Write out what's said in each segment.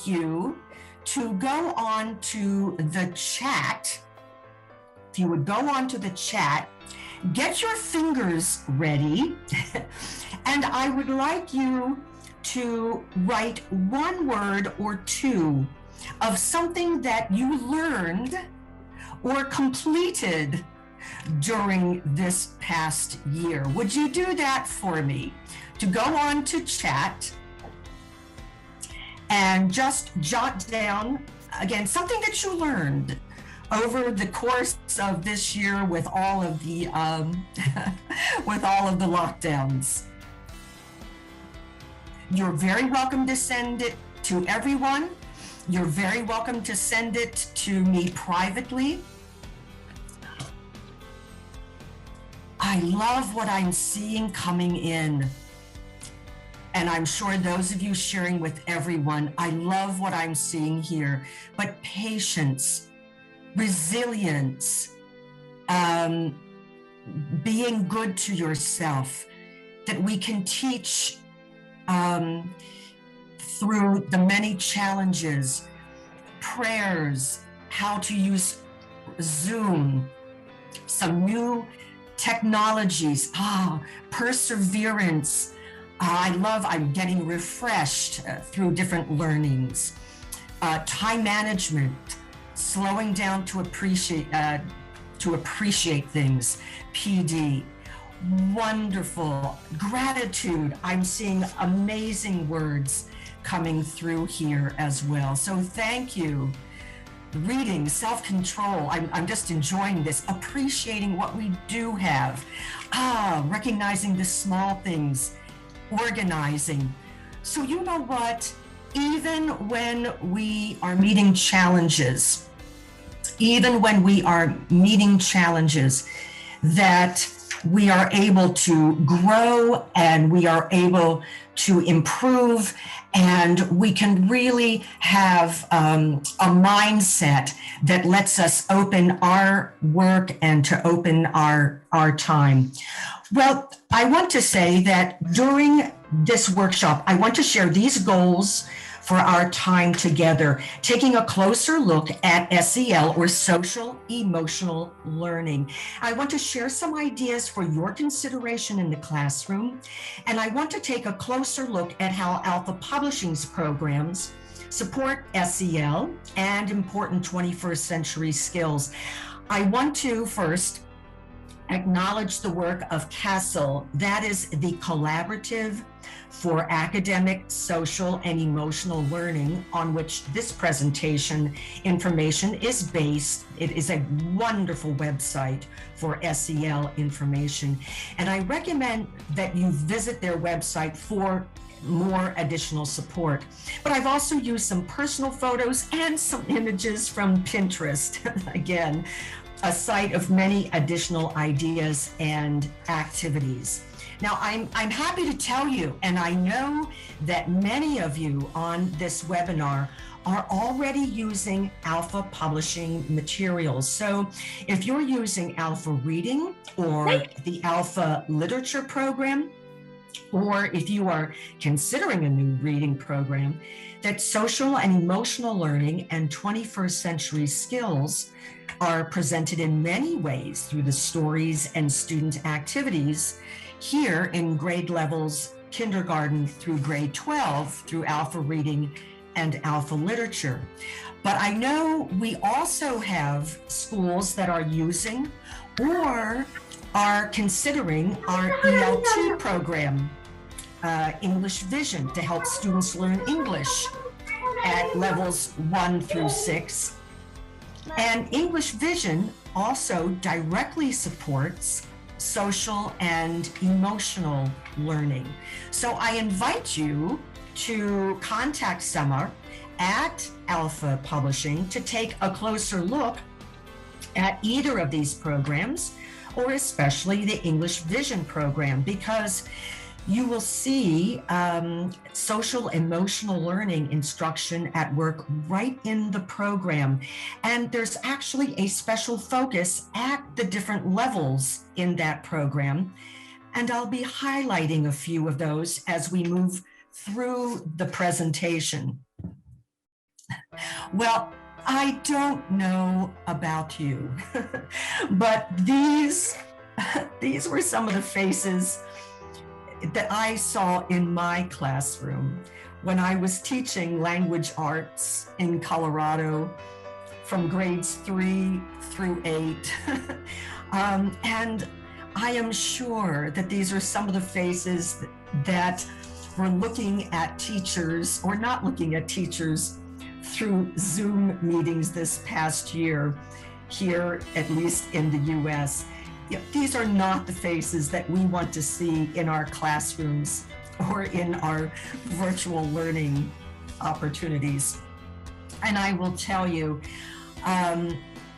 like you to go on to the chat. If you would go on to the chat, get your fingers ready, and I would like you to write one word or two of something that you learned or completed during this past year. Would you do that for me? To go on to chat and just jot down, again, something that you learned over the course of this year with all of the with all of the lockdowns. You're very welcome to send it to everyone. You're very welcome to send it to me privately. I love what I'm seeing coming in. And I'm sure those of you sharing with everyone, I love what I'm seeing here. But patience, resilience, being good to yourself, that we can teach through the many challenges, prayers, how to use Zoom, some new technologies, perseverance. I'm getting refreshed through different learnings, time management, slowing down to appreciate things, PD, wonderful, gratitude. I'm seeing amazing words coming through here as well. So thank you. Reading, self-control, I'm just enjoying this, appreciating what we do have, recognizing the small things, organizing. So you know what, even when we are meeting challenges, that we are able to grow and we are able to improve, and we can really have a mindset that lets us open our work and to open our time. Well, I want to say that during this workshop, I want to share these goals for our time together, taking a closer look at SEL, or social emotional learning. I want to share some ideas for your consideration in the classroom, and I want to take a closer look at how Alpha Publishing's programs support SEL and important 21st century skills. I want to first acknowledge the work of CASEL. That is the Collaborative for Academic, Social, and Emotional Learning, on which this presentation information is based. It is a wonderful website for SEL information, and I recommend that you visit their website for more additional support. But I've also used some personal photos and some images from Pinterest. Again, a site of many additional ideas and activities. Now, I'm happy to tell you, and I know that many of you on this webinar are already using Alpha Publishing materials. So if you're using Alpha Reading or the Alpha Literature program, or if you are considering a new reading program, that social and emotional learning and 21st century skills are presented in many ways through the stories and student activities here in grade levels kindergarten through grade 12 through Alpha Reading and Alpha Literature. But I know we also have schools that are using or are considering our ELT program, English Vision, to help students learn English at levels 1 through 6. And English Vision also directly supports social and emotional learning. So I invite you to contact Summer at Alpha Publishing to take a closer look at either of these programs, or especially the English Vision program, because you will see social emotional learning instruction at work right in the program. And there's actually a special focus at the different levels in that program. And I'll be highlighting a few of those as we move through the presentation. Well, I don't know about you, but these were some of the faces that I saw in my classroom when I was teaching language arts in Colorado from grades 3 through 8. And I am sure that these are some of the faces that were looking at teachers or not looking at teachers through Zoom meetings this past year, here, at least in the US. These are not the faces that we want to see in our classrooms or in our virtual learning opportunities. And I will tell you,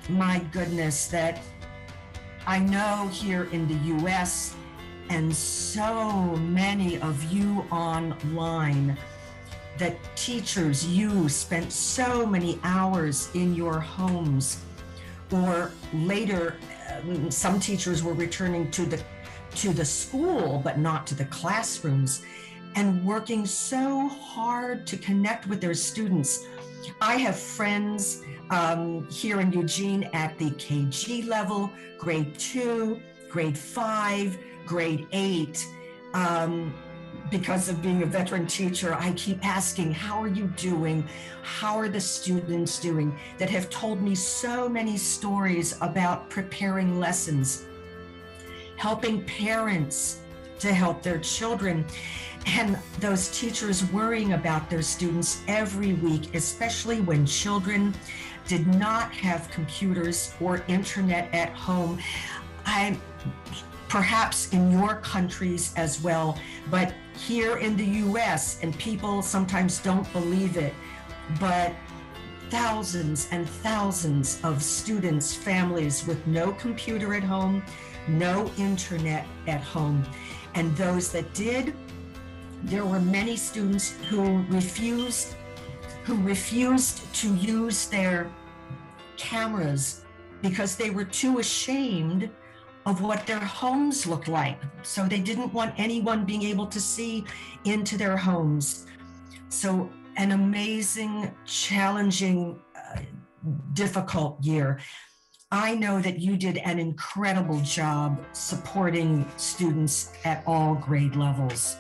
my goodness, that I know here in the US and so many of you online, that teachers, you spent so many hours in your homes, or later, some teachers were returning to the school, but not to the classrooms, and working so hard to connect with their students. I have friends here in Eugene at the KG level, grade 2, grade 5, grade 8. Because of being a veteran teacher, I keep asking, how are you doing? How are the students doing? That have told me so many stories about preparing lessons, helping parents to help their children, and those teachers worrying about their students every week, especially when children did not have computers or internet at home. Perhaps in your countries as well, but here in the US, and people sometimes don't believe it, but thousands and thousands of students, families with no computer at home, no internet at home. And those that did, there were many students who refused to use their cameras because they were too ashamed of what their homes looked like. So they didn't want anyone being able to see into their homes. So an amazing, challenging, difficult year. I know that you did an incredible job supporting students at all grade levels.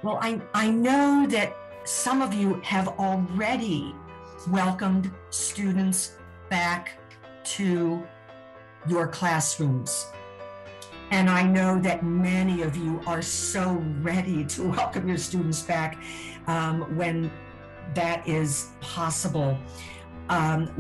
Well, I know that some of you have already welcomed students back to your classrooms. And I know that many of you are so ready to welcome your students back when that is possible.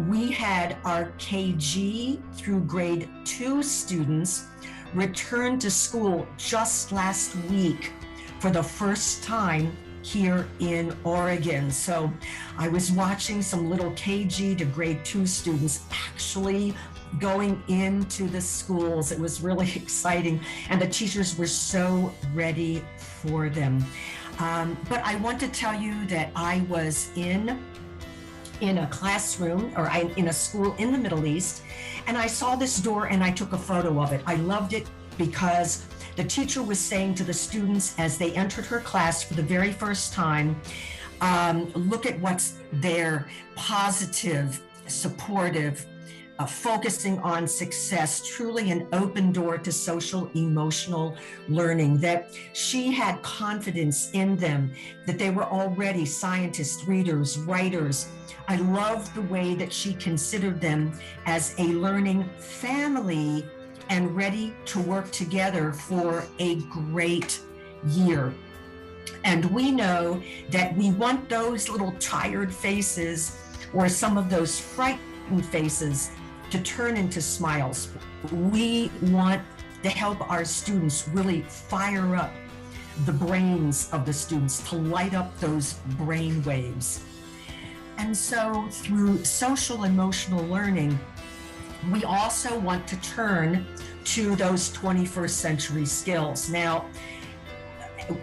We had our KG through grade 2 students return to school just last week for the first time here in Oregon. So I was watching some little KG to grade 2 students actually going into the schools. It was really exciting, and the teachers were so ready for them. But I want to tell you that I was in a classroom, or in a school in the Middle East, and I saw this door and I took a photo of it. I loved it because the teacher was saying to the students as they entered her class for the very first time, look at what's there, positive, supportive, focusing on success, truly an open door to social emotional learning, that she had confidence in them, that they were already scientists, readers, writers. I loved the way that she considered them as a learning family and ready to work together for a great year. And we know that we want those little tired faces or some of those frightened faces to turn into smiles. We want to help our students really fire up the brains of the students, to light up those brain waves. And so through social emotional learning, we also want to turn to those 21st century skills. Now,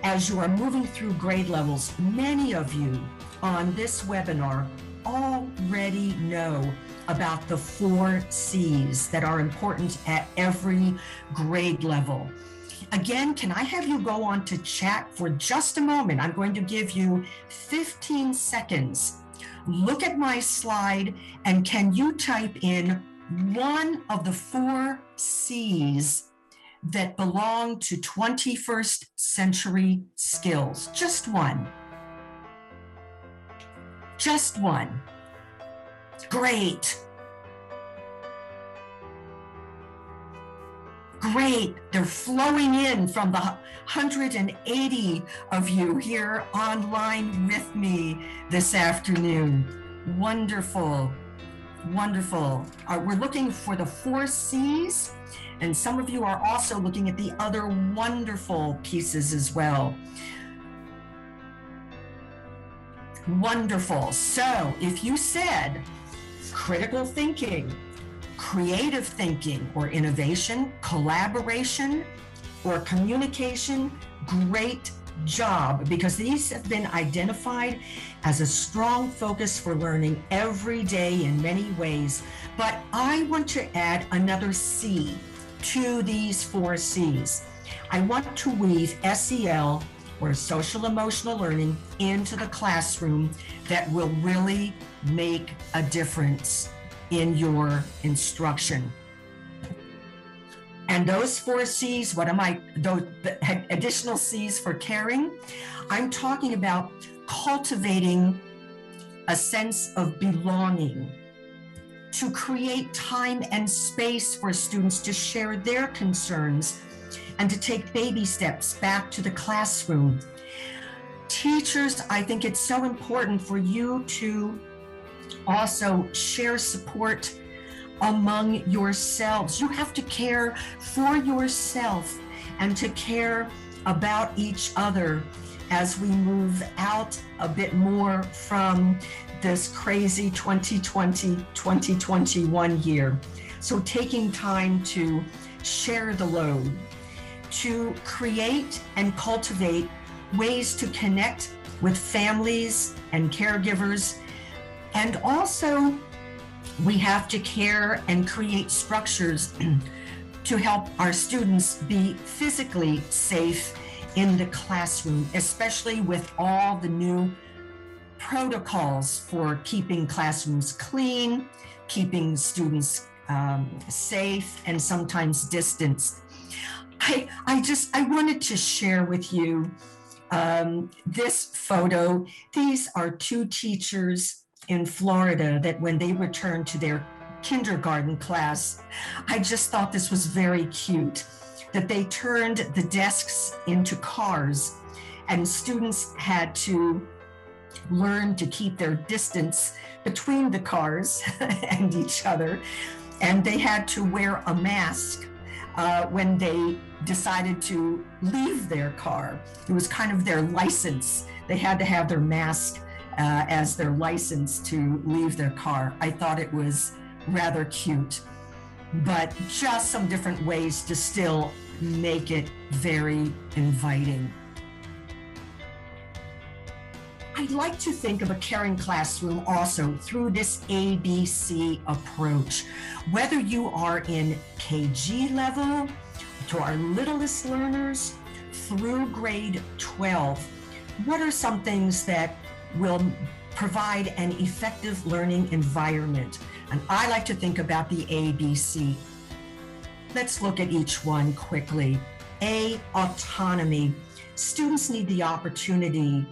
as you are moving through grade levels, many of you on this webinar already know about the 4 C's that are important at every grade level. Again, can I have you go on to chat for just a moment? I'm going to give you 15 seconds look at my slide, and can you type in one of the 4 C's that belong to 21st century skills? Just one. Just one. Great. Great. They're flowing in from the 180 of you here online with me this afternoon. Wonderful. Wonderful. We're looking for the 4 C's, and some of you are also looking at the other wonderful pieces as well. Wonderful. So if you said critical thinking, creative thinking, or innovation, collaboration, or communication, great job, because these have been identified as a strong focus for learning every day in many ways. But I want to add another C to these 4 C's. I want to weave SEL, or social emotional learning, into the classroom that will really make a difference in your instruction. And those 4 C's, what am I, those additional C's for caring? I'm talking about cultivating a sense of belonging, to create time and space for students to share their concerns and to take baby steps back to the classroom. Teachers, I think it's so important for you to also share support among yourselves. You have to care for yourself and to care about each other as we move out a bit more from this crazy 2020-2021 year. So taking time to share the load, to create and cultivate ways to connect with families and caregivers. And also, we have to care and create structures to help our students be physically safe in the classroom, especially with all the new protocols for keeping classrooms clean, keeping students safe, and sometimes distanced. I wanted to share with you this photo. These are 2 teachers in Florida that when they returned to their kindergarten class, I just thought this was very cute, that they turned the desks into cars and students had to learn to keep their distance between the cars and each other. And they had to wear a mask when they decided to leave their car. It was kind of their license. They had to have their mask as their license to leave their car. I thought it was rather cute, but just some different ways to still make it very inviting. I'd like to think of a caring classroom also through this ABC approach. Whether you are in KG level, to our littlest learners, through grade 12, what are some things that will provide an effective learning environment? And I like to think about the ABC. Let's look at each one quickly. A, autonomy. Students need the opportunity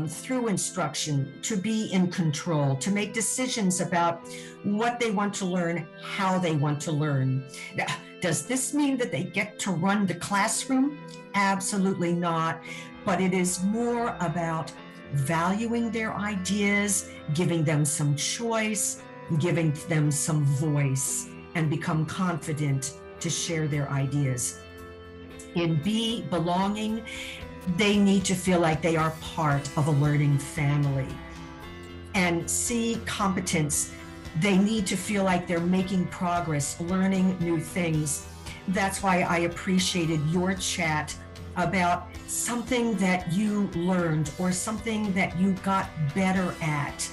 through instruction to be in control, to make decisions about what they want to learn, how they want to learn. Now, does this mean that they get to run the classroom? Absolutely not. But it is more about valuing their ideas, giving them some choice, giving them some voice, and become confident to share their ideas. In B, belonging, they need to feel like they are part of a learning family. And C, competence, they need to feel like they're making progress, learning new things. That's why I appreciated your chat about something that you learned or something that you got better at,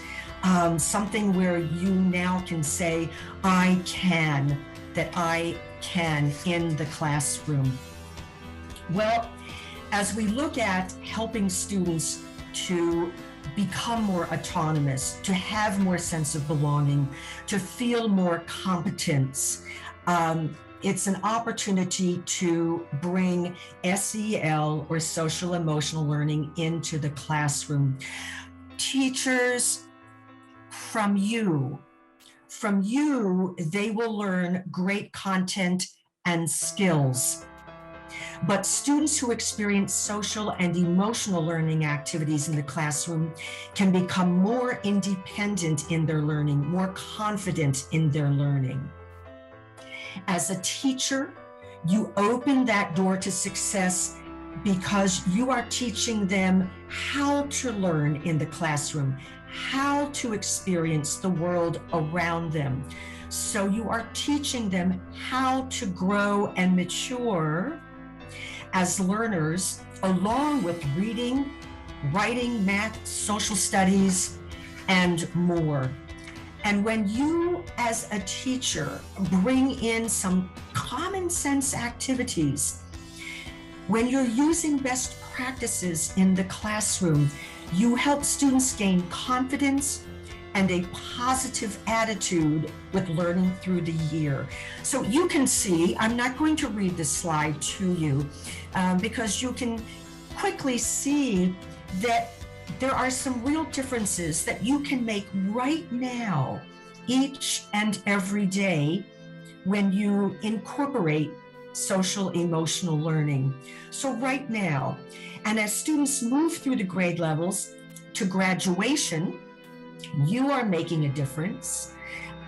something where you now can say, I can in the classroom. Well, as we look at helping students to become more autonomous, to have more sense of belonging, to feel more competence. It's an opportunity to bring SEL, or social emotional learning, into the classroom. Teachers, from you, they will learn great content and skills. But students who experience social and emotional learning activities in the classroom can become more independent in their learning, more confident in their learning. As a teacher, you open that door to success because you are teaching them how to learn in the classroom, how to experience the world around them. So you are teaching them how to grow and mature as learners, along with reading, writing, math, social studies, and more. And when you, as a teacher, bring in some common sense activities, when you're using best practices in the classroom, you help students gain confidence and a positive attitude with learning through the year. So you can see, I'm not going to read this slide to you because you can quickly see that there are some real differences that you can make right now, each and every day, when you incorporate social emotional learning. So right now, and as students move through the grade levels to graduation, you are making a difference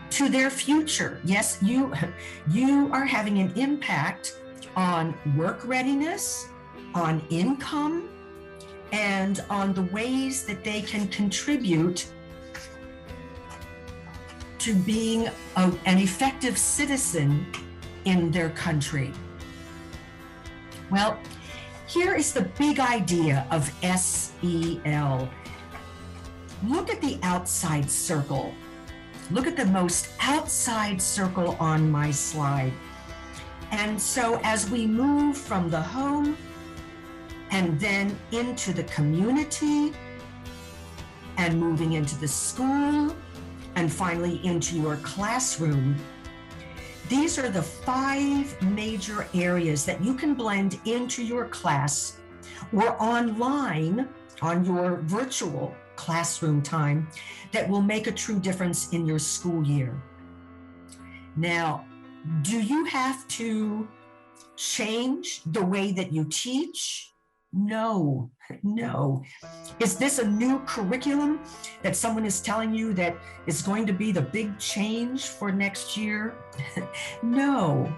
to their future. Yes, you are having an impact on work readiness, on income, and on the ways that they can contribute to being an effective citizen in their country. Well, here is the big idea of SEL. Look at the outside circle. Look at the most outside circle on my slide. And so as we move from the home and then into the community and moving into the school and finally into your classroom, these are the 5 major areas that you can blend into your class or online on your virtual classroom time that will make a true difference in your school year. Now, do you have to change the way that you teach? No. Is this a new curriculum that someone is telling you that is going to be the big change for next year? No.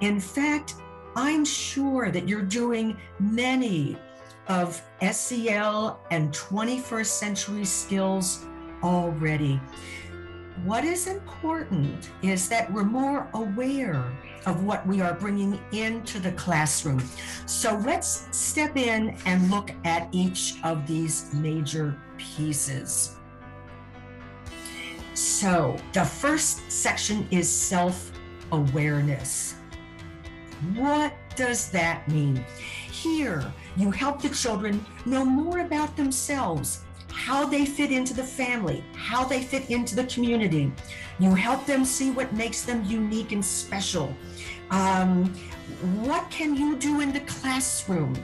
In fact, I'm sure that you're doing many of SEL and 21st century skills already. What is important is that we're more aware of what we are bringing into the classroom. So let's step in and look at each of these major pieces. So the first section is self-awareness. What does that mean? Here, you help the children know more about themselves, how they fit into the family, how they fit into the community. You help them see what makes them unique and special. What can you do in the classroom?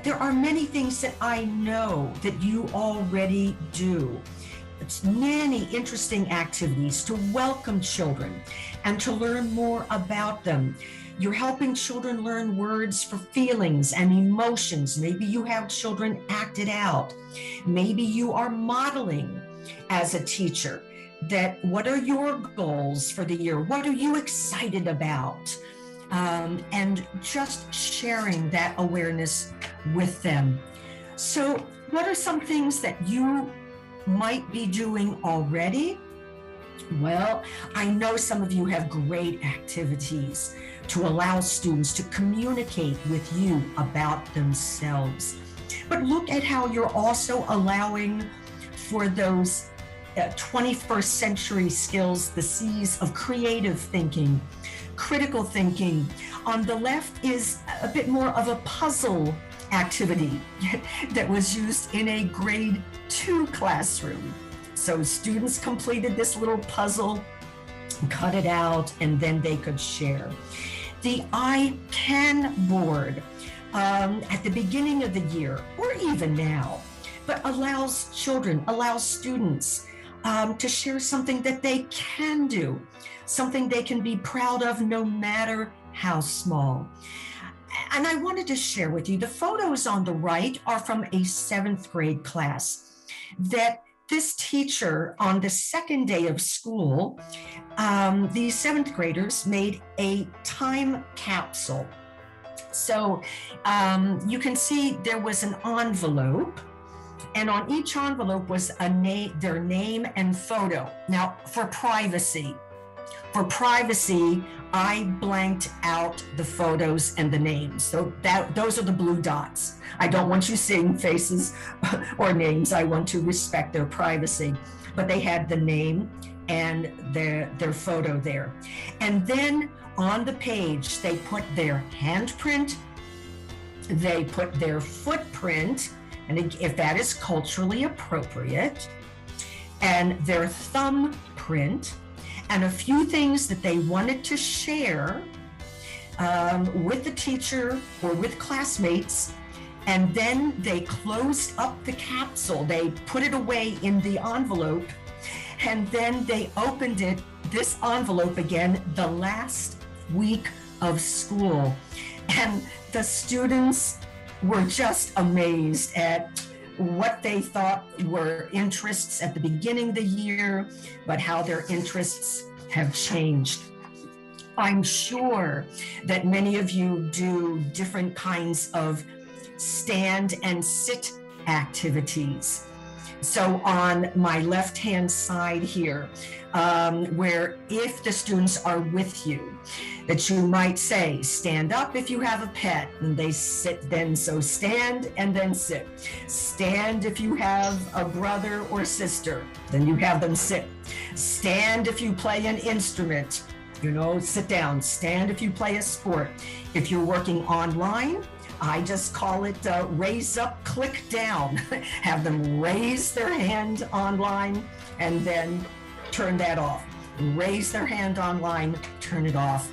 There are many things that I know that you already do. It's many interesting activities to welcome children and to learn more about them. You're helping children learn words for feelings and emotions. Maybe you have children act it out. Maybe you are modeling as a teacher that what are your goals for the year? What are you excited about? And just sharing that awareness with them. So what are some things that you might be doing already? Well, I know some of you have great activities to allow students to communicate with you about themselves. But look at how you're also allowing for those 21st century skills, the C's of creative thinking, critical thinking. On the left is a bit more of a puzzle activity that was used in a grade 2 classroom. So students completed this little puzzle, cut it out, and then they could share. The I Can board at the beginning of the year, or even now, but allows students to share something that they can do, something they can be proud of no matter how small. And I wanted to share with you, the photos on the right are from a 7th grade class that this teacher, on the second day of school, these 7th graders made a time capsule. So you can see there was an envelope, and on each envelope was their name and photo. Now, for privacy, I blanked out the photos and the names. So those are the blue dots. I don't want you seeing faces or names. I want to respect their privacy. But they had the name and their photo there. And then on the page, they put their handprint, they put their footprint, and if that is culturally appropriate, and their thumbprint, and a few things that they wanted to share with the teacher or with classmates. And then they closed up the capsule. They put it away in the envelope, and then they opened this envelope again, the last week of school. And the students were just amazed at what they thought were interests at the beginning of the year, but how their interests have changed. I'm sure that many of you do different kinds of stand and sit activities. So on my left-hand side here, where if the students are with you, that you might say, stand up if you have a pet, and they sit then, so stand and then sit. Stand if you have a brother or sister, then you have them sit. Stand if you play an instrument, sit down. Stand if you play a sport. If you're working online, I just call it raise up, click down. Have them raise their hand online and then turn that off. Raise their hand online, turn it off.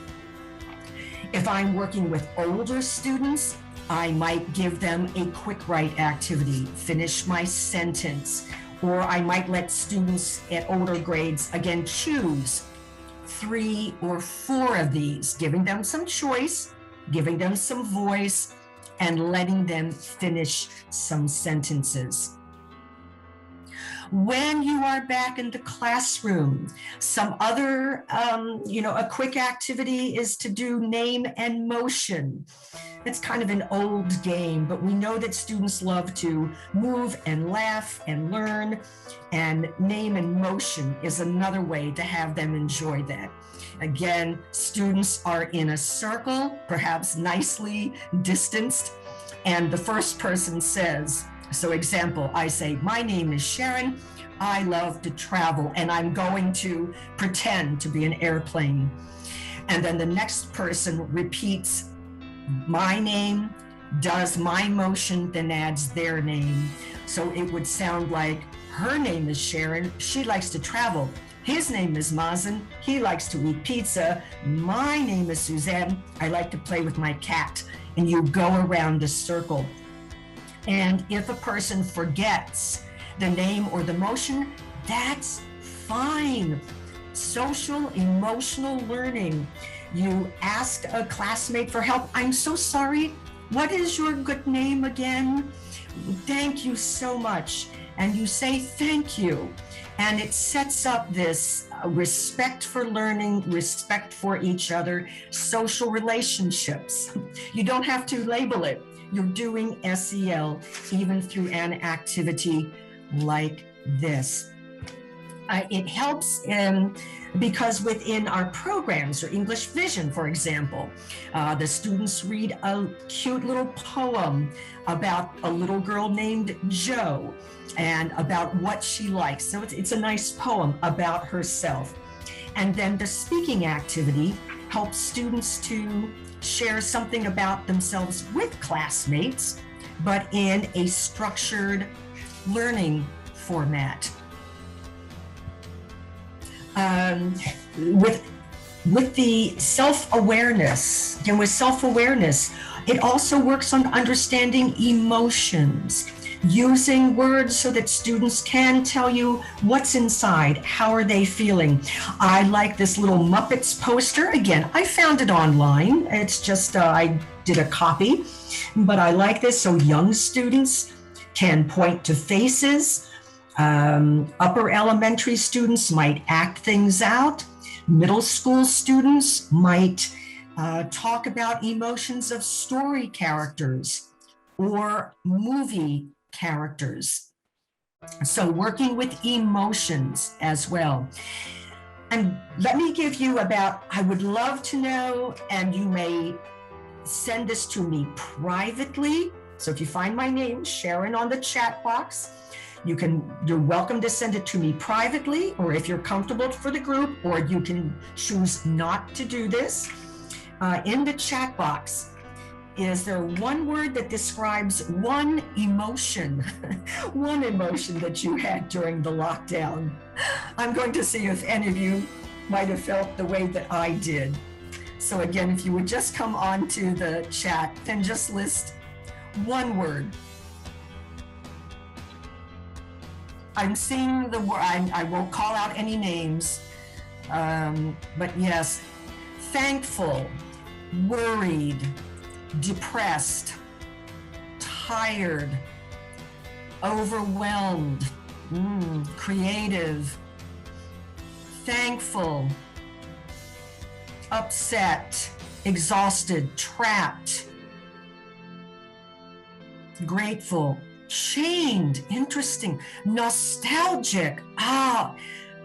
If I'm working with older students, I might give them a quick write activity, finish my sentence, or I might let students at older grades, again, choose 3 or 4 of these, giving them some choice, giving them some voice, and letting them finish some sentences. When you are back in the classroom, some other, a quick activity is to do name and motion. It's kind of an old game, but we know that students love to move and laugh and learn, and name and motion is another way to have them enjoy that. Again, students are in a circle, perhaps nicely distanced, and the first person says, so example, I say, my name is Sharon, I love to travel, and I'm going to pretend to be an airplane. And then the next person repeats my name, does my motion, then adds their name. So it would sound like, her name is Sharon, she likes to travel. His name is Mazen, he likes to eat pizza. My name is Suzanne, I like to play with my cat. And you go around the circle. And if a person forgets the name or the motion, that's fine. Social emotional learning. You ask a classmate for help. I'm so sorry. What is your good name again? Thank you so much. And you say thank you. And it sets up this respect for learning, respect for each other, social relationships. You don't have to label it. You're doing SEL even through an activity like this. It helps because within our programs, or English Vision, for example, the students read a cute little poem about a little girl named Jo and about what she likes. So it's a nice poem about herself. And then the speaking activity helps students to share something about themselves with classmates but in a structured learning format. With the self-awareness, and with self-awareness, it also works on understanding emotions, using words so that students can tell you what's inside, how are they feeling. I like this little Muppets poster. Again, I found it online. It's just, I did a copy, but I like this so young students can point to faces. Upper elementary students might act things out. Middle school students might talk about emotions of story characters or movie characters. So working with emotions as well. And let me give you I would love to know, and you may send this to me privately. So if you find my name, Sharon, on the chat box, you're welcome to send it to me privately, or if you're comfortable for the group, or you can choose not to do this. In the chat box, is there one word that describes one emotion, one emotion that you had during the lockdown? I'm going to see if any of you might have felt the way that I did. So again, if you would just come on to the chat and just list one word. I'm seeing the word, I won't call out any names, but yes, thankful, worried, depressed, tired, overwhelmed, creative, thankful, upset, exhausted, trapped, grateful, shamed, interesting, nostalgic,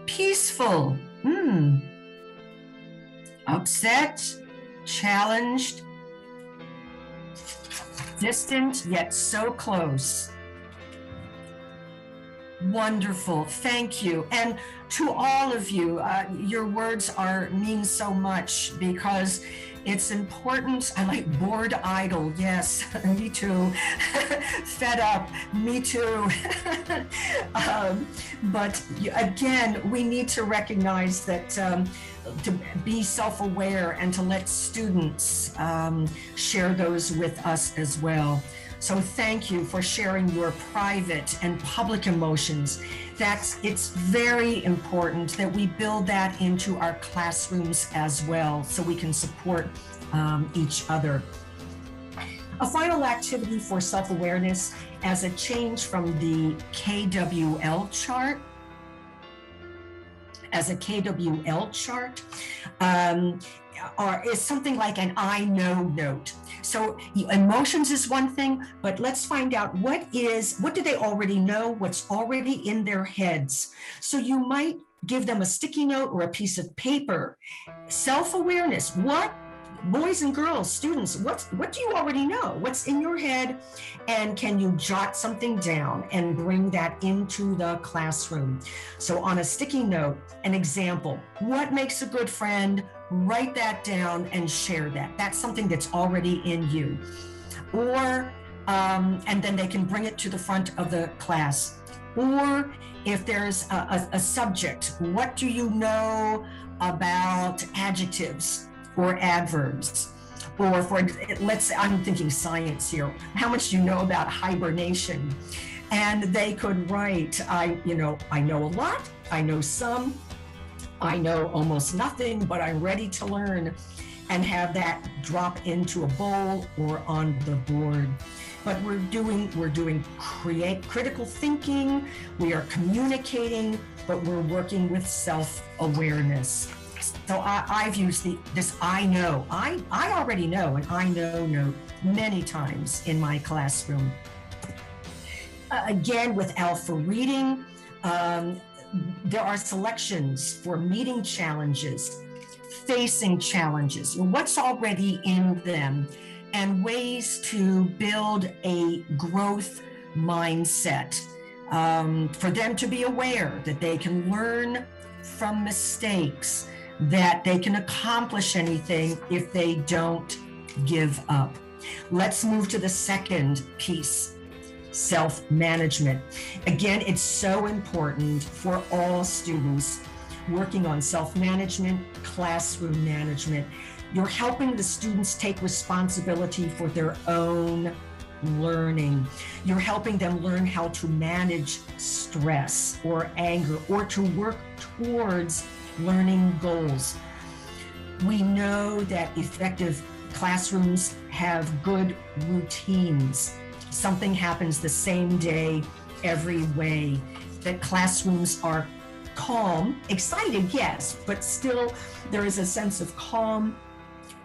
peaceful, upset, challenged, distant yet so close. Wonderful, thank you. And to all of you, your words mean so much, because it's important. I like bored, idle. Yes, me too. Fed up, me too. But again, we need to recognize that to be self-aware and to let students share those with us as well. So thank you for sharing your private and public emotions. It's very important that we build that into our classrooms as well, so we can support each other. A final activity for self-awareness as a change from the KWL chart. As a KWL chart, is something like an I know note. So emotions is one thing, but let's find out what do they already know, what's already in their heads. So you might give them a sticky note or a piece of paper. Self-awareness, what, boys and girls, students, what do you already know? What's in your head? And can you jot something down and bring that into the classroom? So on a sticky note, an example, what makes a good friend? Write that down and share that. That's something that's already in you. Or, and then they can bring it to the front of the class. Or if there's a subject, what do you know about adjectives or adverbs? Or I'm thinking science here. How much do you know about hibernation? And they could write, I know a lot, I know some, I know almost nothing, but I'm ready to learn, and have that drop into a bowl or on the board. But we're doing critical thinking, we are communicating, but we're working with self-awareness. So I've used this I know, I already know, an I know note many times in my classroom. Again, with alpha reading, there are selections for meeting challenges, facing challenges, what's already in them, and ways to build a growth mindset for them to be aware that they can learn from mistakes, that they can accomplish anything if they don't give up. Let's move to the second piece, self-management. Again, it's so important for all students working on self-management, classroom management. You're helping the students take responsibility for their own learning. You're helping them learn how to manage stress or anger or to work towards learning goals. We know that effective classrooms have good routines. Something happens the same day, every way. That classrooms are calm, excited, yes, but still there is a sense of calm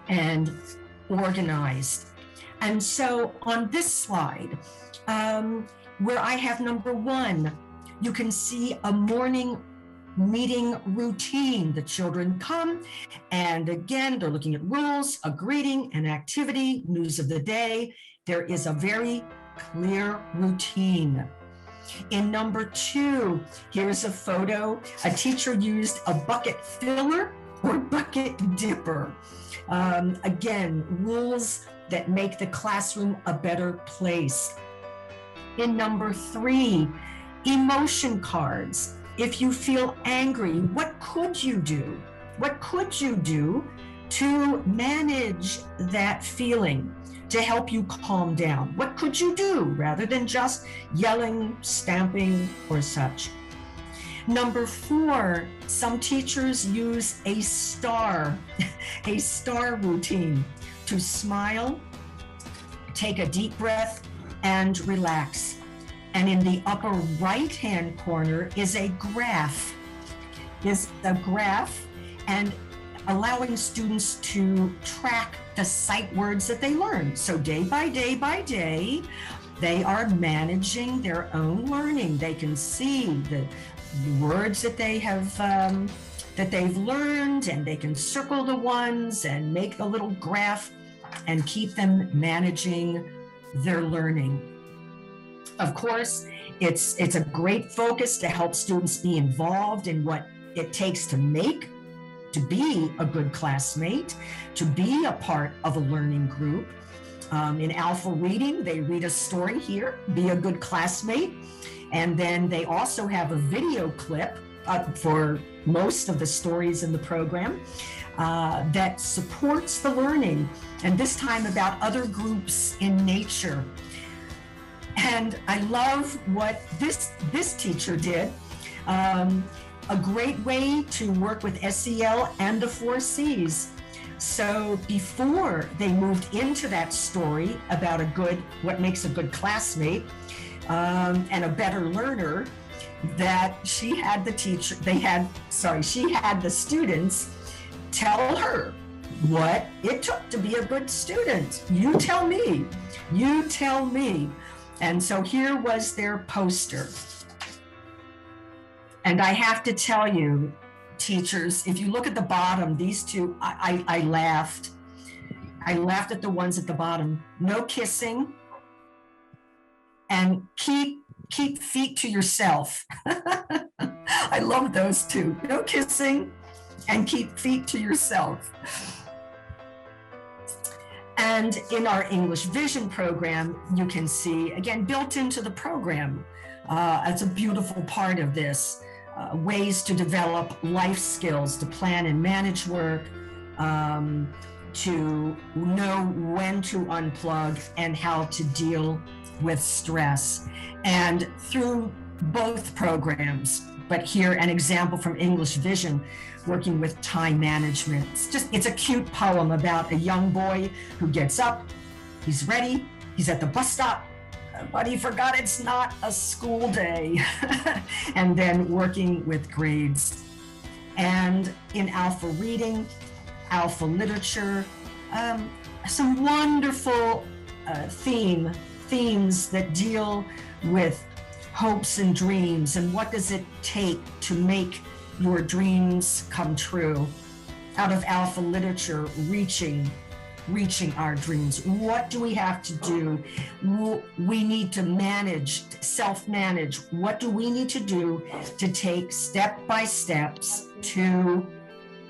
and organized. And so on this slide, where I have number 1, you can see a morning meeting routine. The children come, and again, they're looking at rules, a greeting, an activity, news of the day. There is a very clear routine. In number 2, here's a photo. A teacher used a bucket filler or bucket dipper. Again, rules that make the classroom a better place. In number 3, emotion cards. If you feel angry, what could you do? What could you do to manage that feeling, to help you calm down? What could you do rather than just yelling, stamping, or such? Number 4, some teachers use a star routine to smile, take a deep breath, and relax. And in the upper right-hand corner is a graph. And allowing students to track the sight words that they learn. So day by day by day, they are managing their own learning. They can see the words that they have that they've learned, and they can circle the ones and make a little graph and keep them managing their learning. Of course, it's a great focus to help students be involved in what it takes to be a good classmate, to be a part of a learning group. In alpha reading, they read a story here, be a good classmate. And then they also have a video clip for most of the stories in the program that supports the learning, and this time about other groups in nature. And I love what this teacher did. A great way to work with SEL and the 4 C's. So before they moved into that story about what makes a good classmate and a better learner, that she had the students tell her what it took to be a good student. You tell me. And so here was their poster. And I have to tell you, teachers, if you look at the bottom, these two, I laughed. I laughed at the ones at the bottom. No kissing, and keep feet to yourself. I love those two. No kissing and keep feet to yourself. And in our English Vision program, you can see, again, built into the program, it's a beautiful part of this, ways to develop life skills, to plan and manage work, to know when to unplug and how to deal with stress. And through both programs, but here an example from English Vision, working with time management. It's a cute poem about a young boy who gets up, he's ready, he's at the bus stop, but he forgot it's not a school day. And then working with grades. And in alpha reading, alpha literature, some wonderful themes that deal with hopes and dreams, and what does it take to make your dreams come true. Out of alpha literature, reaching our dreams. What do we have to do? We need to manage, self-manage. What do we need to do to take step by steps to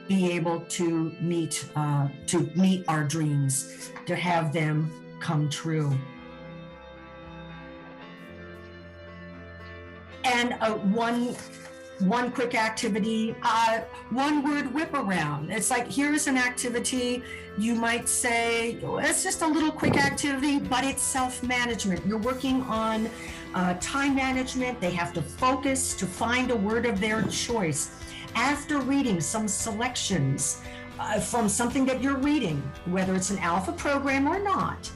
be able to meet our dreams, to have them come true. And one quick activity, one word whip around. It's like, here's an activity. You might say, it's just a little quick activity, but it's self-management. You're working on time management. They have to focus to find a word of their choice. After reading some selections from something that you're reading, whether it's an alpha program or not,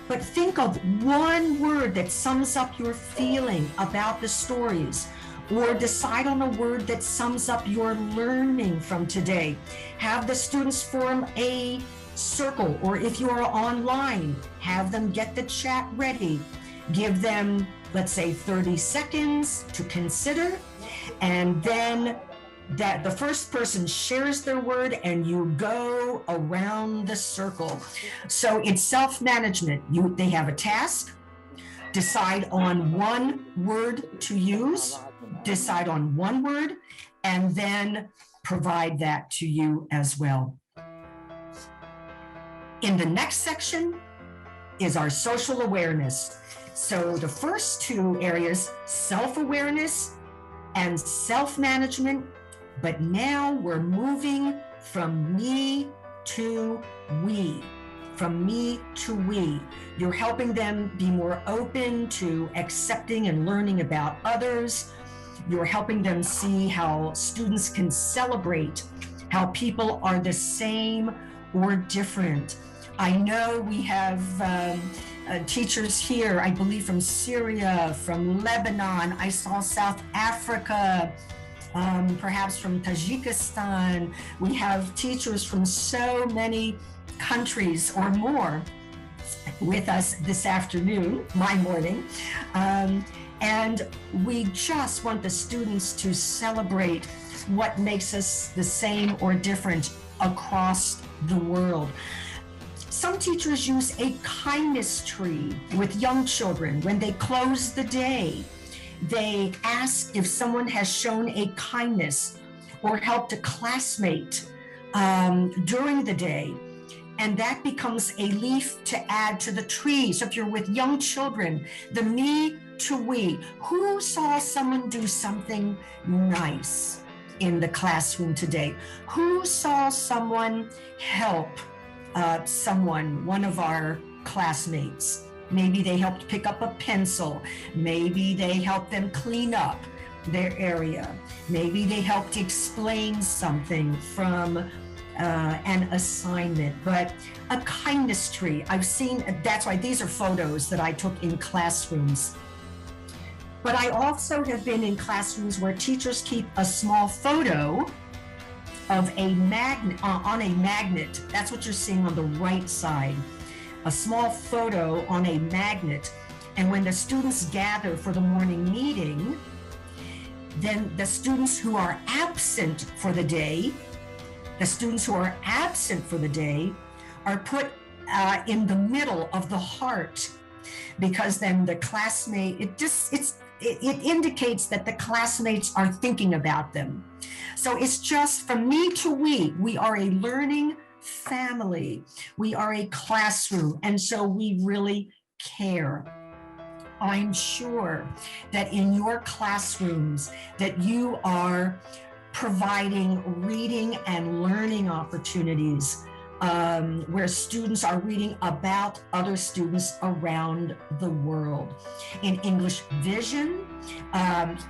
but think of one word that sums up your feeling about the stories, or decide on a word that sums up your learning from today. Have the students form a circle, or if you are online, have them get the chat ready. Give them, let's say, 30 seconds to consider, and then that the first person shares their word and you go around the circle. So it's self-management. They have a task, decide on one word to use, decide on one word, and then provide that to you as well. In the next section is our social awareness. So the first two areas, self-awareness and self-management, but now we're moving from me to we. From me to we. You're helping them be more open to accepting and learning about others. You're helping them see how students can celebrate how people are the same or different. I know we have teachers here, I believe from Syria, from Lebanon, I saw South Africa, perhaps from Tajikistan. We have teachers from so many countries or more with us this afternoon, my morning. And we just want the students to celebrate what makes us the same or different across the world. Some teachers use a kindness tree with young children. When they close the day, they ask if someone has shown a kindness or helped a classmate during the day. And that becomes a leaf to add to the tree. So if you're with young children, the me to we, who saw someone do something nice in the classroom today? Who saw someone help someone, one of our classmates? Maybe they helped pick up a pencil. Maybe they helped them clean up their area. Maybe they helped explain something from an assignment. But a kindness tree, I've seen, that's why these are photos that I took in classrooms. But I also have been in classrooms where teachers keep a small photo of a magnet, on a magnet. That's what you're seeing on the right side. A small photo on a magnet. And when the students gather for the morning meeting, then the students who are absent for the day, are put in the middle of the heart, because then the classmate, it indicates that the classmates are thinking about them. So it's just from me to we are a learning family. We are a classroom, and so we really care. I'm sure that in your classrooms that you are providing reading and learning opportunities where students are reading about other students around the world. In English Vision,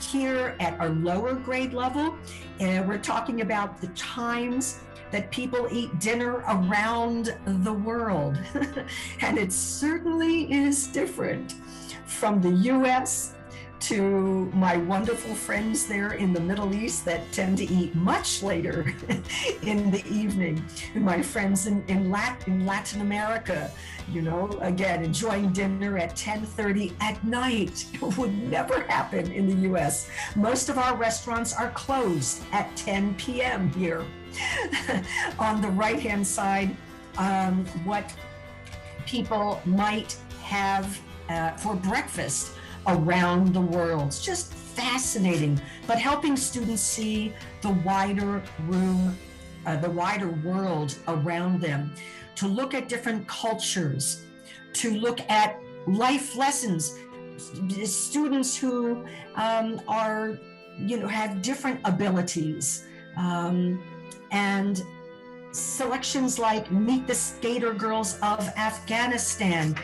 here at our lower grade level, we're talking about the times that people eat dinner around the world. And it certainly is different from the US to my wonderful friends there in the Middle East that tend to eat much later in the evening. And my friends in Latin America, you know, again, enjoying dinner at 10:30 at night. It would never happen in the US. Most of our restaurants are closed at 10 p.m. here. On the right-hand side, what people might have for breakfast around the world. It's just fascinating, but helping students see the wider room the wider world around them, to look at different cultures, to look at life lessons. Students who are, have different abilities, and selections like Meet the Skater Girls of Afghanistan,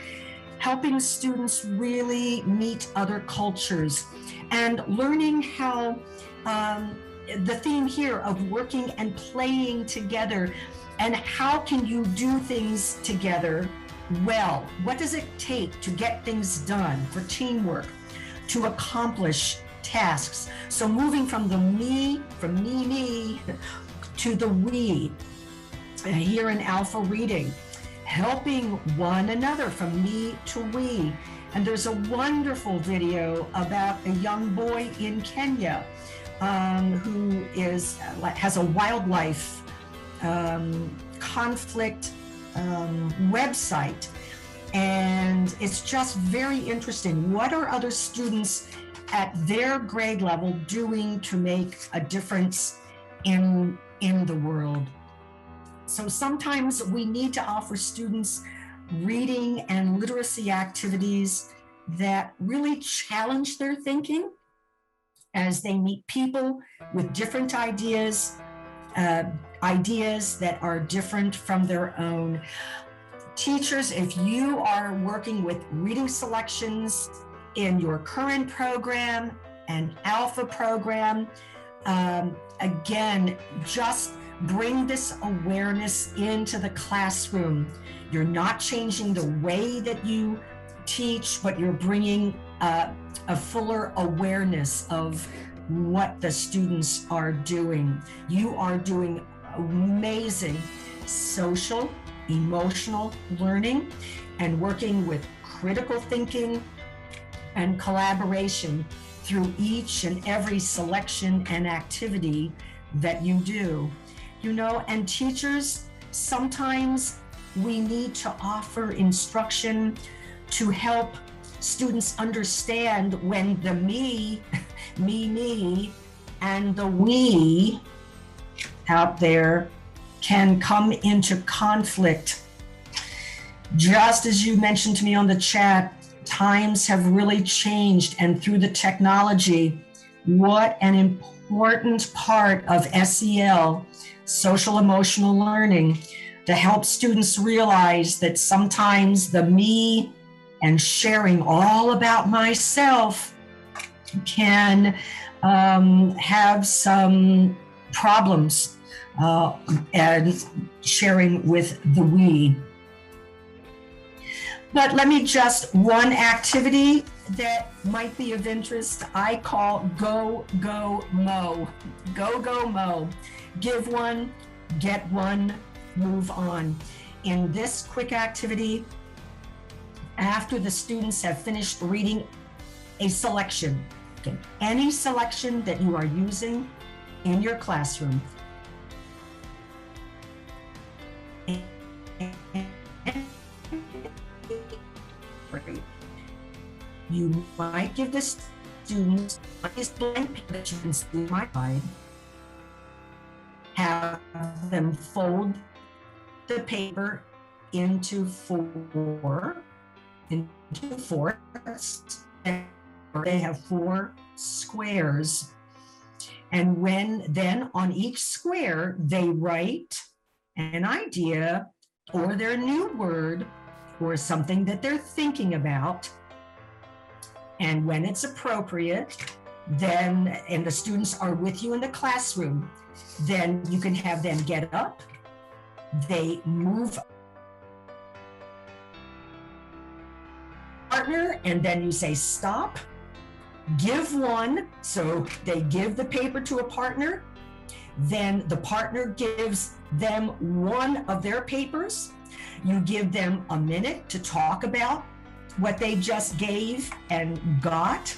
helping students really meet other cultures and learning how the theme here of working and playing together, and how can you do things together well? What does it take to get things done, for teamwork, to accomplish tasks? So moving from the me, to the we, here in Alpha Reading, helping one another from me to we. And there's a wonderful video about a young boy in Kenya who has a wildlife conflict website, and it's just very interesting. What are other students at their grade level doing to make a difference in the world? So sometimes we need to offer students reading and literacy activities that really challenge their thinking as they meet people with different ideas that are different from their own. Teachers, if you are working with reading selections in your current program and Alpha program, again, just bring this awareness into the classroom. You're not changing the way that you teach, but you're bringing a fuller awareness of what the students are doing. You are doing amazing social, emotional learning and working with critical thinking and collaboration through each and every selection and activity that you do. And teachers, sometimes we need to offer instruction to help students understand when the me, and the we out there can come into conflict. Just as you mentioned to me on the chat, times have really changed, and through the technology, what an important part of SEL, social emotional learning, to help students realize that sometimes the me and sharing all about myself can have some problems, and sharing with the we. But let me one activity that might be of interest, I call Go, Go, Mo. Go, Go, Mo. Give one, get one, move on. In this quick activity, after the students have finished reading a selection, any selection that you are using in your classroom, you might give the students this blank paper that you can see in my slide, have them fold the paper into fourths. They have 4 squares, and then on each square they write an idea or their new word or something that they're thinking about. And when it's appropriate, then, and the students are with you in the classroom, then you can have them get up, they move partner, and then you say stop, give one. So they give the paper to a partner, then the partner gives them one of their papers. You give them a minute to talk about what they just gave and got,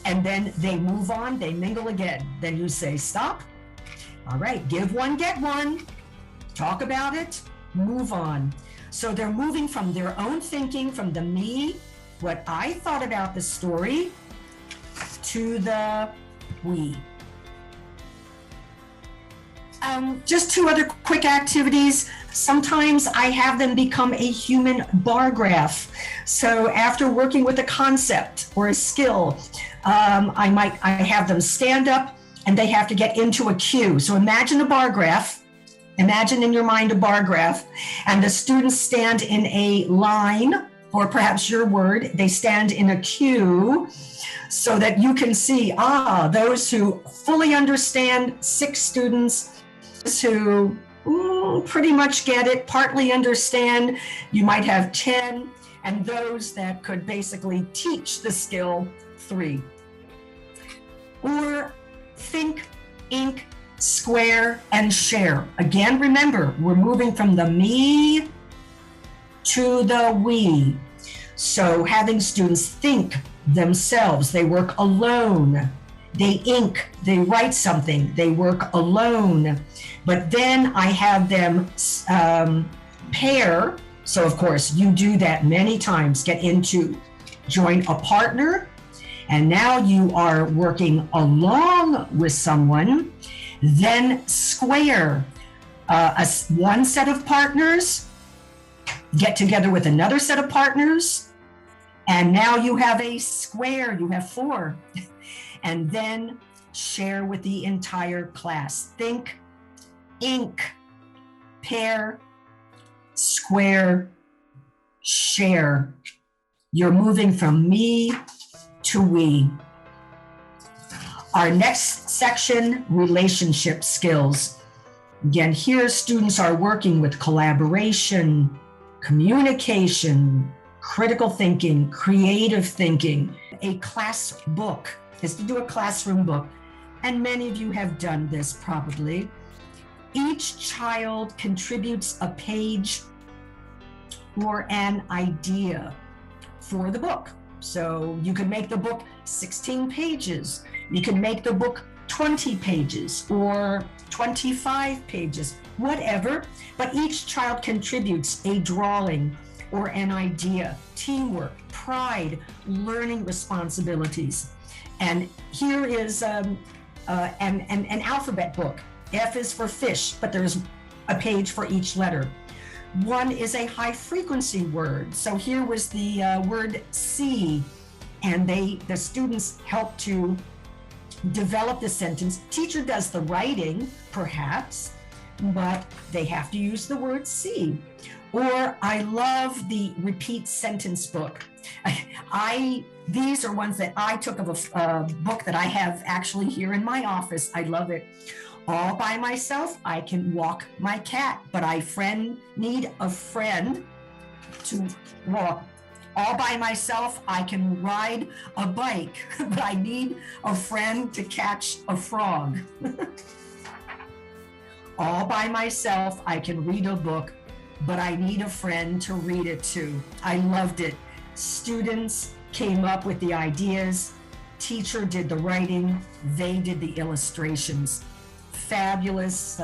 and then they move on, they mingle again. Then you say stop. All right, give one, get one, talk about it, move on. So they're moving from their own thinking, from the me, what I thought about the story, to the we. Just two other quick activities. Sometimes I have them become a human bar graph. So after working with a concept or a skill, I have them stand up and they have to get into a queue. So imagine a bar graph. Imagine in your mind a bar graph, and the students stand in a line, or perhaps your word, they stand in a queue so that you can see, those who fully understand, 6 students, who pretty much get it, partly understand, you might have 10, and those that could basically teach the skill, 3. Or think, ink, square, and share. Again, remember, we're moving from the me to the we. So having students think themselves, they work alone. They ink, they write something, they work alone. But then I have them pair. So of course, you do that many times, join a partner, and now you are working along with someone. Then square, one set of partners, get together with another set of partners, and now you have a square, you have 4. And then share with the entire class. Think, ink, pair, square, share. You're moving from me to we. Our next section, relationship skills. Again, here students are working with collaboration, communication, critical thinking, creative thinking. A class book is to do a classroom book, and many of you have done this probably. Each child contributes a page or an idea for the book. So you can make the book 16 pages. You can make the book 20 pages or 25 pages, whatever. But each child contributes a drawing or an idea, teamwork, pride, learning responsibilities. And here is an alphabet book. F is for fish, but there's a page for each letter. 1 is a high frequency word. So here was the word see, and the students help to develop the sentence. Teacher does the writing, perhaps, but they have to use the word see. Or I love the repeat sentence book. These are ones that I took of a book that I have actually here in my office. I love it. All by myself, I can walk my cat, but I need a friend to walk. All by myself, I can ride a bike, but I need a friend to catch a frog. All by myself, I can read a book, but I need a friend to read it to. I loved it. Students came up with the ideas. Teacher did the writing. They did the illustrations. Fabulous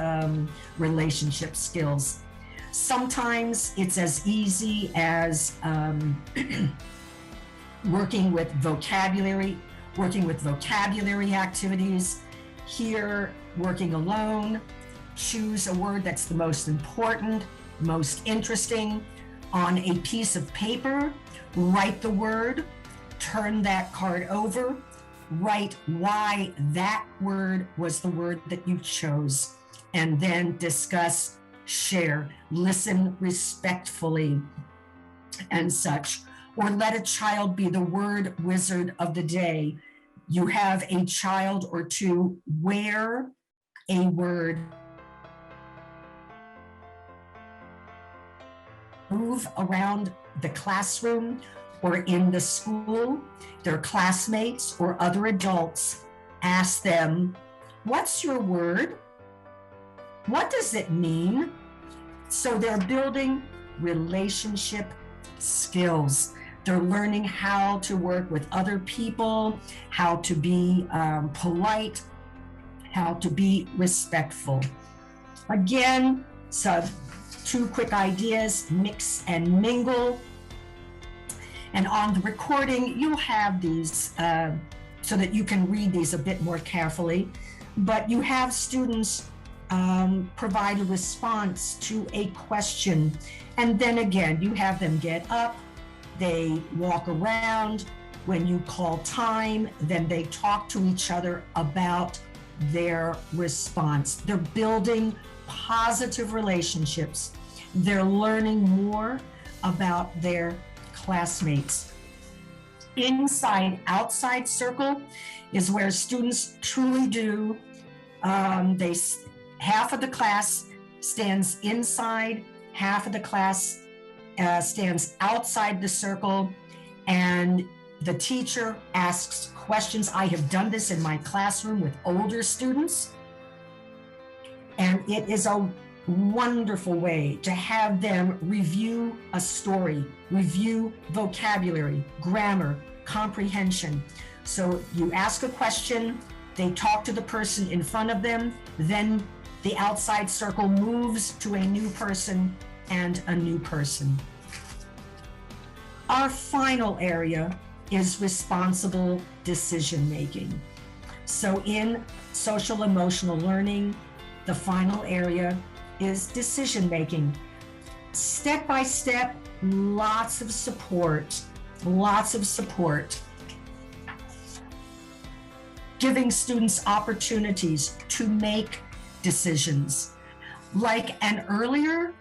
relationship skills. Sometimes it's as easy as working with vocabulary activities. Here, working alone, choose a word that's the most important, most interesting. On a piece of paper, write the word, turn that card over, write why that word was the word that you chose, and then discuss, share, listen respectfully, and such. Or let a child be the word wizard of the day. You have a child or two wear a word, move around the classroom or in the school, their classmates or other adults, ask them, what's your word? What does it mean? So they're building relationship skills. They're learning how to work with other people, how to be polite, how to be respectful. Again, so 2 quick ideas, mix and mingle. And on the recording, you'll have these so that you can read these a bit more carefully. But you have students provide a response to a question. And then again, you have them get up, they walk around. When you call time, then they talk to each other about their response. They're building positive relationships. They're learning more about their classmates. Inside, outside circle is where students truly do. Half of the class stands inside, half of the class stands outside the circle, and the teacher asks questions. I have done this in my classroom with older students, and it is a wonderful way to have them review a story, review vocabulary, grammar, comprehension. So you ask a question, they talk to the person in front of them, then the outside circle moves to a new person and a new person. Our final area is responsible decision making. So in social emotional learning, the final area is decision making. Step by step, lots of support. Giving students opportunities to make decisions. Like an earlier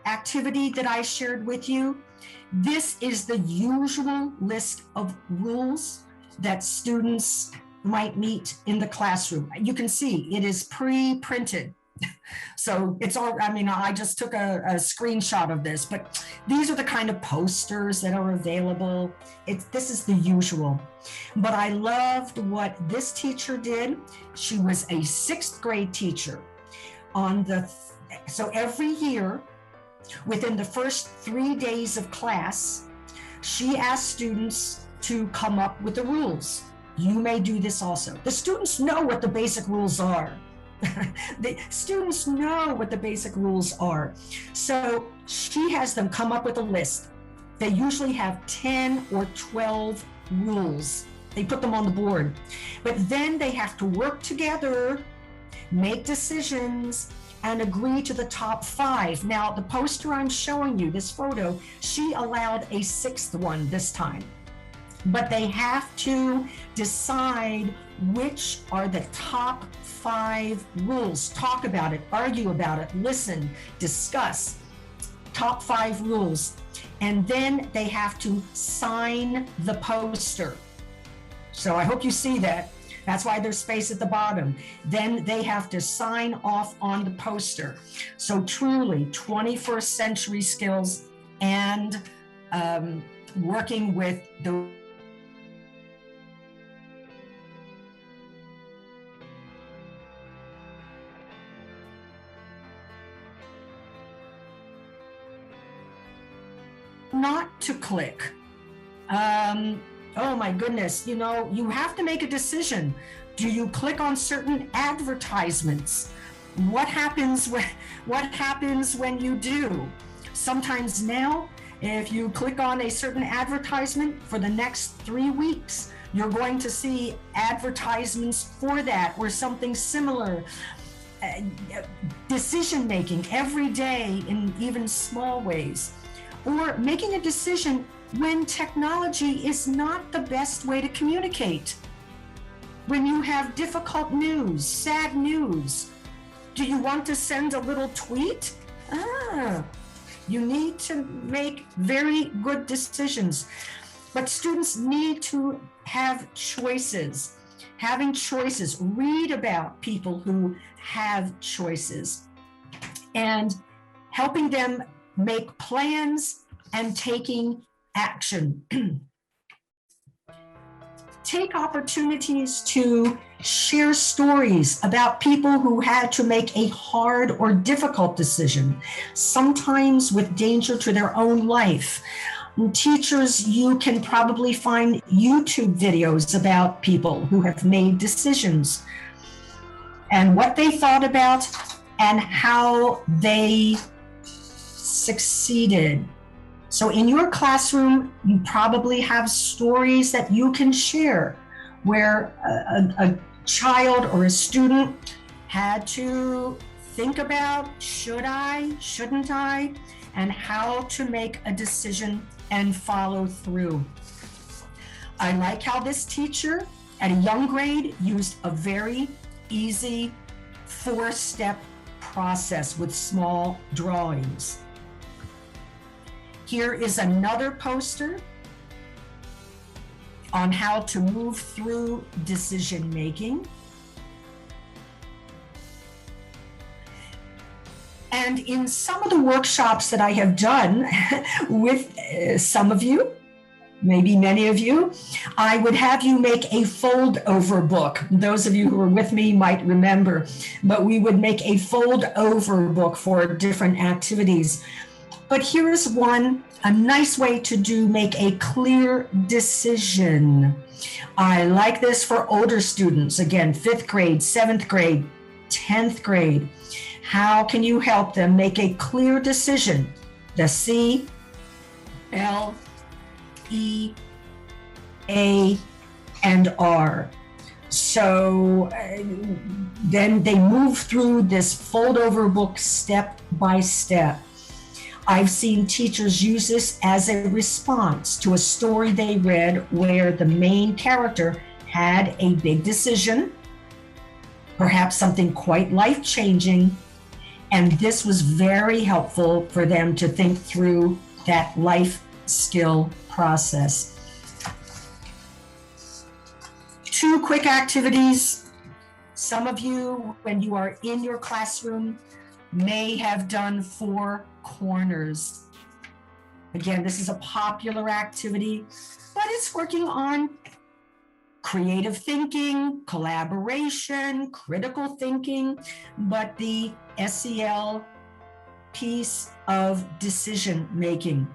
activity that I shared with you, this is the usual list of rules that students might meet in the classroom. You can see it is pre-printed. So it's all, I just took a screenshot of this, but these are the kind of posters that are available. This is the usual. But I loved what this teacher did. She was a 6th grade teacher. So every year, within the first 3 days of class, she asked students to come up with the rules. You may do this also. The students know what the basic rules are. The students know what the basic rules are. So she has them come up with a list. They usually have 10 or 12 rules. They put them on the board. But then they have to work together, make decisions, and agree to the top 5. Now, the poster I'm showing you, this photo, she allowed a 6th one this time. But they have to decide which are the top 5 rules. Talk about it, argue about it, listen, discuss. Top 5 rules. And then they have to sign the poster. So I hope you see that. That's why there's space at the bottom. Then they have to sign off on the poster. So truly 21st century skills and working with the not to click. Oh my goodness, you have to make a decision. Do you click on certain advertisements? What happens when you do? Sometimes now, if you click on a certain advertisement for the next 3 weeks, you're going to see advertisements for that or something similar. Decision making every day in even small ways. Or making a decision when technology is not the best way to communicate. When you have difficult news, sad news, do you want to send a little tweet? You need to make very good decisions. But students need to have choices. Having choices, read about people who have choices, and helping them make plans and taking action. Take opportunities to share stories about people who had to make a hard or difficult decision, sometimes with danger to their own life. Teachers, you can probably find YouTube videos about people who have made decisions and what they thought about and how they succeeded. So in your classroom, you probably have stories that you can share where a child or a student had to think about, should I, shouldn't I, and how to make a decision and follow through. I like how this teacher at a young grade used a very easy 4-step process with small drawings. Here is another poster on how to move through decision making. And in some of the workshops that I have done with some of you, maybe many of you, I would have you make a fold over book. Those of you who were with me might remember, but we would make a fold over book for different activities. But here is one, a nice way to make a clear decision. I like this for older students. Again, 5th grade, 7th grade, 10th grade. How can you help them make a clear decision? The C, L, E, A, and R. So then they move through this fold over book step by step. I've seen teachers use this as a response to a story they read where the main character had a big decision, perhaps something quite life-changing, and this was very helpful for them to think through that life skill process. 2 quick activities. Some of you, when you are in your classroom, may have done 4 corners. Again, this is a popular activity, but it's working on creative thinking, collaboration, critical thinking, but the SEL piece of decision making.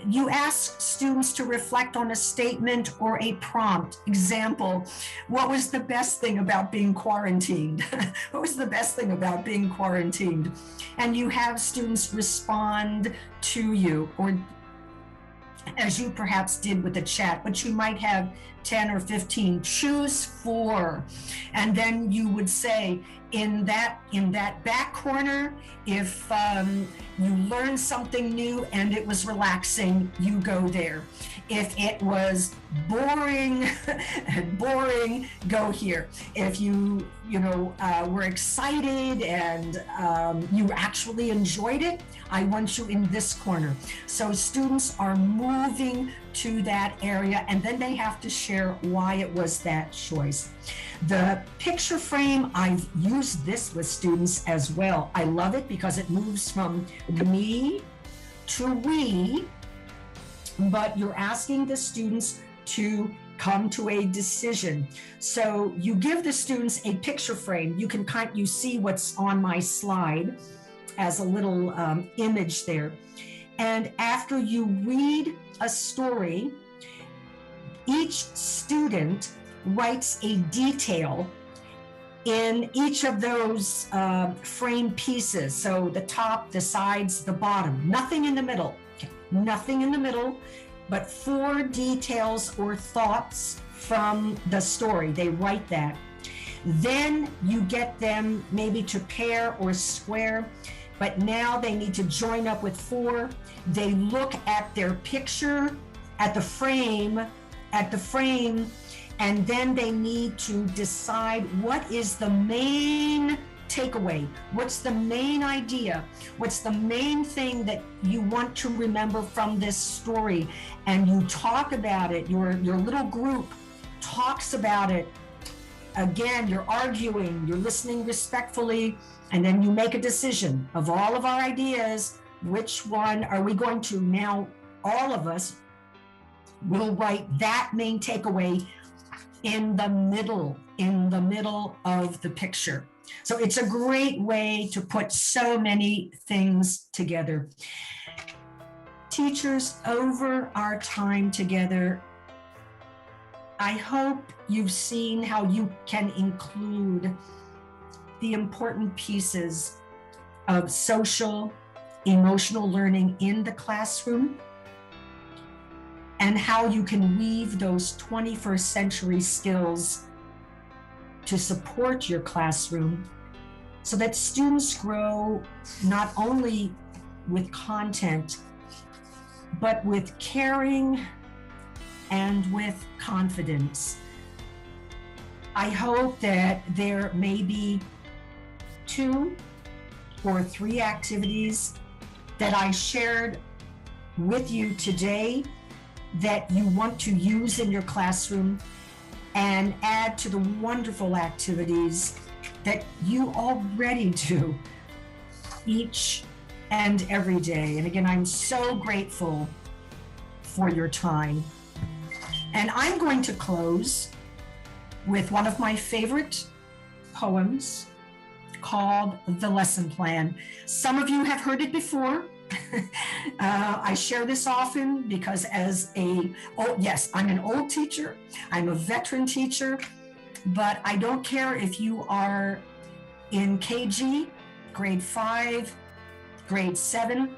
You ask students to reflect on a statement or a prompt. Example, what was the best thing about being quarantined? What was the best thing about being quarantined? And you have students respond to you, or as you perhaps did with the chat, but you might have 10 or 15, choose 4. And then you would say, in that back corner, if you learned something new and it was relaxing, you go there. If it was boring, go here. If you were excited and you actually enjoyed it, I want you in this corner. So students are moving to that area, and then they have to share why it was that choice. The picture frame, I've used this with students as well. I love it because it moves from me to we, but you're asking the students to come to a decision. So you give the students a picture frame. You see what's on my slide as a little image there. And after you read a story, each student writes a detail in each of those frame pieces. So the top, the sides, the bottom, nothing in the middle. Okay. Nothing in the middle, but 4 details or thoughts from the story. They write that. Then you get them maybe to pair or square, but now they need to join up with 4. They look at their picture, at the frame, and then they need to decide what is the main takeaway, what's the main idea, what's the main thing that you want to remember from this story, and you talk about it. Your little group talks about it. Again, you're arguing, you're listening respectfully, and then you make a decision of all of our ideas. Which one are we going to now? All of us will write that main takeaway in the middle of the picture. So it's a great way to put so many things together. Teachers, over our time together, I hope you've seen how you can include the important pieces of social, emotional learning in the classroom, and how you can weave those 21st century skills to support your classroom so that students grow not only with content, but with caring and with confidence. I hope that there may be 2 or 3 activities that I shared with you today that you want to use in your classroom and add to the wonderful activities that you already do each and every day. And again, I'm so grateful for your time. And I'm going to close with one of my favorite poems called The Lesson Plan. Some of you have heard it before. I share this often because I'm an old teacher, I'm a veteran teacher, but I don't care if you are in KG, grade 5, grade 7,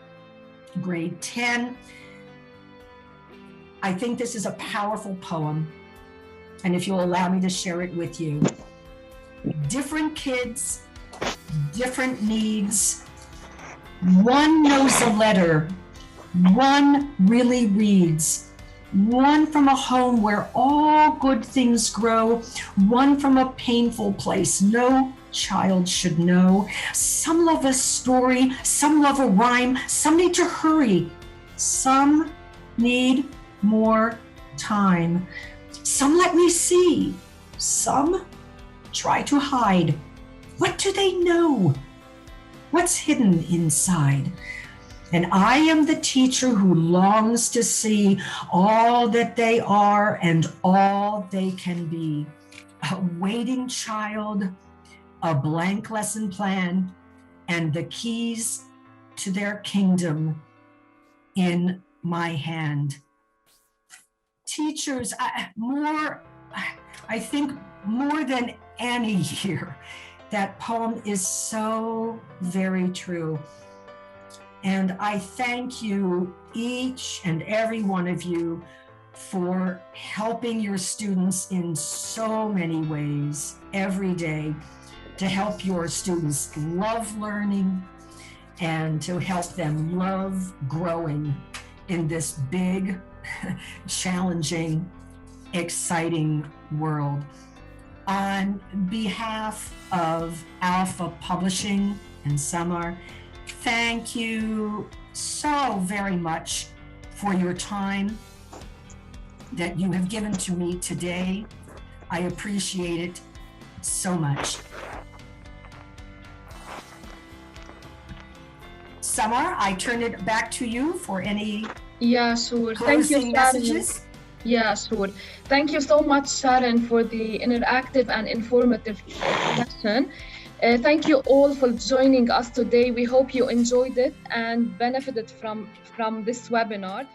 grade 10. I think this is a powerful poem, and if you'll allow me to share it with you. Different kids, different needs. One knows a letter, one really reads, one from a home where all good things grow, one from a painful place no child should know. Some love a story, some love a rhyme, some need to hurry, some need more time. Some let me see, some try to hide. What do they know? What's hidden inside? And I am the teacher who longs to see all that they are and all they can be. A waiting child, a blank lesson plan, and the keys to their kingdom in my hand. Teachers, I think more than any year, that poem is so very true. And I thank you, each and every one of you, for helping your students in so many ways every day to help your students love learning and to help them love growing in this big, challenging, exciting world. On behalf of Alpha Publishing and Samar, thank you so very much for your time that you have given to me today. I appreciate it so much. Samar, I turn it back to you for any closing messages. Yeah, sure. Thank you so much, Sharon, for the interactive and informative session. Thank you all for joining us today. We hope you enjoyed it and benefited from this webinar.